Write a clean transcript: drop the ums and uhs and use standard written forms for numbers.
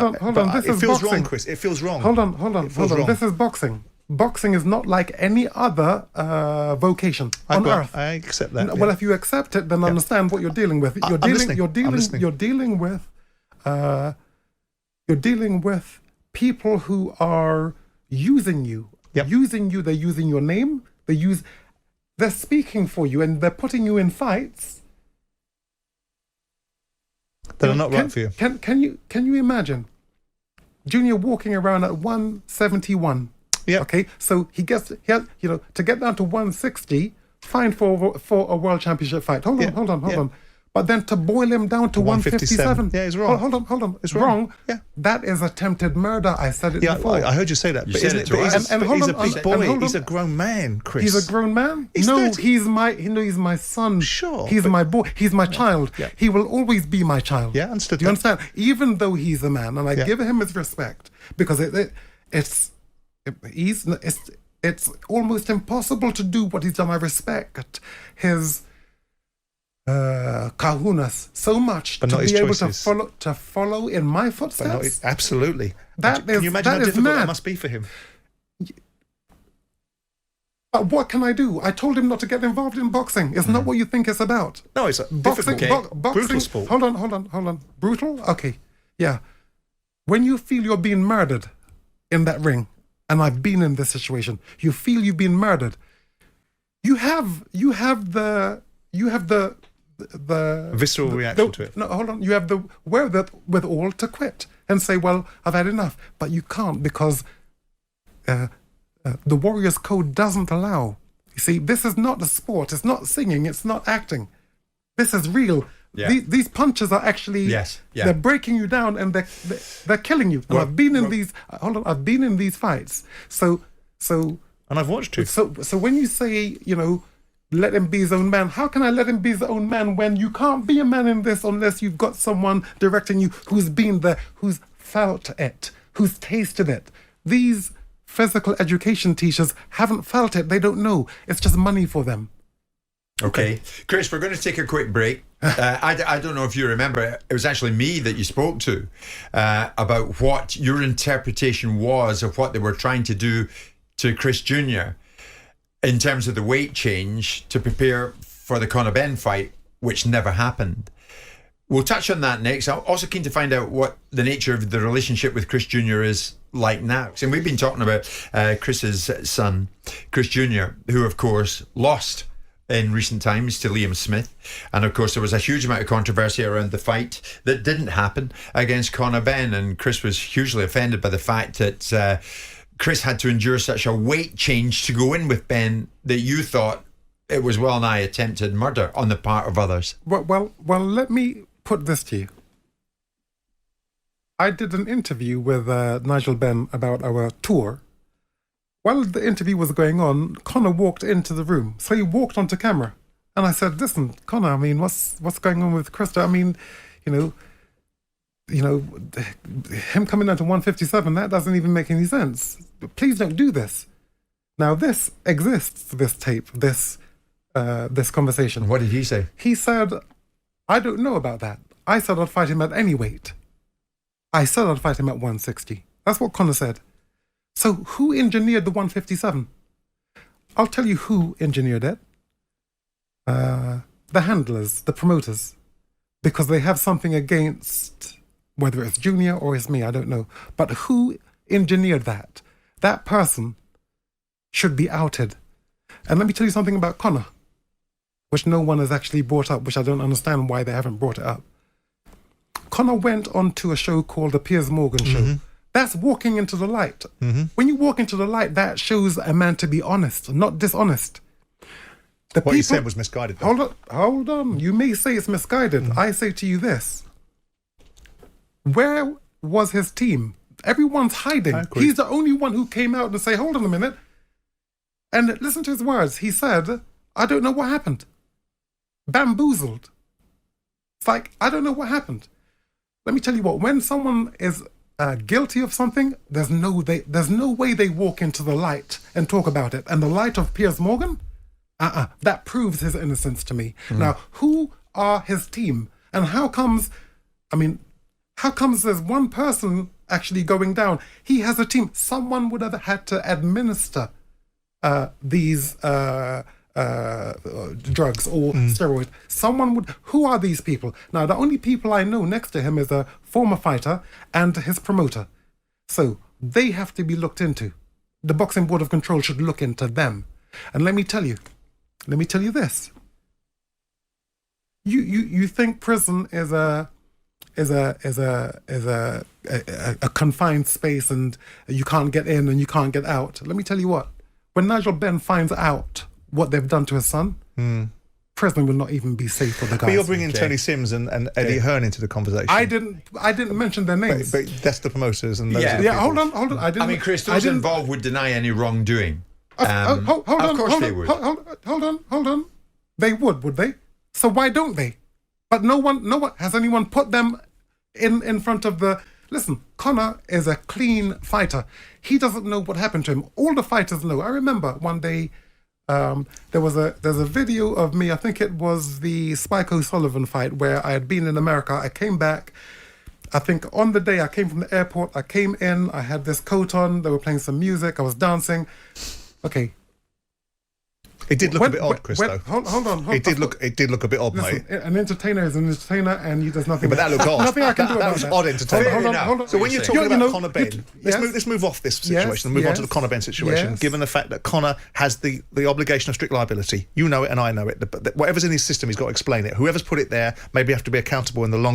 Hold on. This it is feels boxing. wrong, Chris. It feels wrong. Hold on. Wrong. This is boxing. Boxing is not like any other vocation on earth. I accept that. Well, if you accept it, then understand what you're dealing with. I'm listening. You're dealing with people who are using you. Yep. Using you. They're using your name. They're speaking for you, and they're putting you in fights that are not right for you. Can you imagine Junior walking around at 171? Yeah. Okay. So he has, to get down to 160, fine for a world championship fight. Hold on. But then to boil him down to 157. Yeah, he's wrong. Hold on. It's wrong. Yeah. That is attempted murder. I said it before. I heard you say that. You said it to us. He's a big boy. He's a grown man, Chris. He's a grown man? He's 30. He's my son. Sure. He's my boy. He's my child. Yeah. He will always be my child. Yeah, understood. Do you understand? Even though he's a man, and I give him his respect, because it's almost impossible to do what he's done. I respect his kahunas so much but to not his be able choices. to follow in my footsteps. Absolutely. Can you imagine how difficult that must be for him? But what can I do? I told him not to get involved in boxing. It's not what you think it's about. No, it's a Boxing, difficult, brutal sport. Hold on. Brutal? Okay. Yeah. When you feel you're being murdered in that ring, and I've been in this situation, you feel you've been murdered. You have the visceral reaction to it. No, hold on. You have the wherewithal to quit and say, well, I've had enough. But you can't, because the Warriors Code doesn't allow. You see, this is not a sport. It's not singing. It's not acting. This is real. Yeah. These punches are actually, they're breaking you down, and they're killing you. And I've been in these. I've been in these fights. So, and I've watched you. So when you say, let him be his own man, how can I let him be his own man when you can't be a man in this unless you've got someone directing you who's been there, who's felt it, who's tasted it? These physical education teachers haven't felt it. They don't know. It's just money for them. Okay. Chris, we're going to take a quick break. I don't know if you remember, it was actually me that you spoke to about what your interpretation was of what they were trying to do to Chris Jr. in terms of the weight change to prepare for the Conor Benn fight, which never happened. We'll touch on that next. I'm also keen to find out what the nature of the relationship with Chris Jr. is like now. And we've been talking about Chris's son, Chris Jr., who, of course, lost in recent times to Liam Smith. And of course there was a huge amount of controversy around the fight that didn't happen against Conor Benn, and Chris was hugely offended by the fact that Chris had to endure such a weight change to go in with Benn that you thought it was well nigh attempted murder on the part of others. Well, let me put this to you. I did an interview with Nigel Benn about our tour. While the interview was going on, Conor walked into the room. So he walked onto camera. And I said, listen, Conor, I mean, what's going on with Krista? I mean, him coming down to 157, that doesn't even make any sense. Please don't do this. Now, this exists, this tape, this conversation. What did he say? He said, I don't know about that. I said I'd fight him at any weight. I said I'd fight him at 160. That's what Conor said. So who engineered the 157? I'll tell you who engineered it. The handlers, the promoters, because they have something against, whether it's Junior or it's me, I don't know. But who engineered that? That person should be outed. And let me tell you something about Conor, which no one has actually brought up, which I don't understand why they haven't brought it up. Conor went on to a show called The Piers Morgan Show. Mm-hmm. That's walking into the light. Mm-hmm. When you walk into the light, that shows a man to be honest, not dishonest. What you said was misguided, though. Hold on. You may say it's misguided. Mm-hmm. I say to you this. Where was his team? Everyone's hiding. He's the only one who came out and say, hold on a minute. And listen to his words. He said, I don't know what happened. Bamboozled. It's like, I don't know what happened. Let me tell you what, when someone is guilty of something, there's no way they walk into the light and talk about it. And the light of Piers Morgan, that proves his innocence to me. Mm. Now, who are his team? And how comes, How comes there's one person actually going down? He has a team. Someone would have had to administer these drugs or steroids. Someone would. Who are these people? Now, the only people I know next to him is a former fighter and his promoter. So they have to be looked into. The Boxing Board of Control should look into them. And let me tell you this. You think prison is a confined space and you can't get in and you can't get out. Let me tell you what. When Nigel Benn finds out what they've done to his son, prison will not even be safe for the guys. But you're bringing Tony Sims and Eddie Hearn into the conversation. I didn't mention their names. But that's the promoters and those are the yeah. people. Hold on. I mean, Chris, those involved would deny any wrongdoing. Of course they would. Hold on. They would they? So why don't they? But no one has anyone put them in front of the. Listen, Conor is a clean fighter. He doesn't know what happened to him. All the fighters know. I remember one day there's a video of me. I think it was the Spike O'Sullivan fight where I had been in America. I came back. I think on the day I came from the airport, I came in. I had this coat on. They were playing some music. I was dancing. Okay. It did look a bit odd, Chris, though. Hold on. It did look a bit odd, Listen, mate. An entertainer is an entertainer, and there's nothing. But that looked odd. Nothing I can do about that was that. odd entertainment. Hold on. So when you're talking about Conor Benn, yes. let's move off this situation and move on to the Conor Benn situation, Yes. given the fact that Conor has the obligation of strict liability. You know it and I know it. But whatever's in his system, he's got to explain it. Whoever's put it there maybe have to be accountable in the long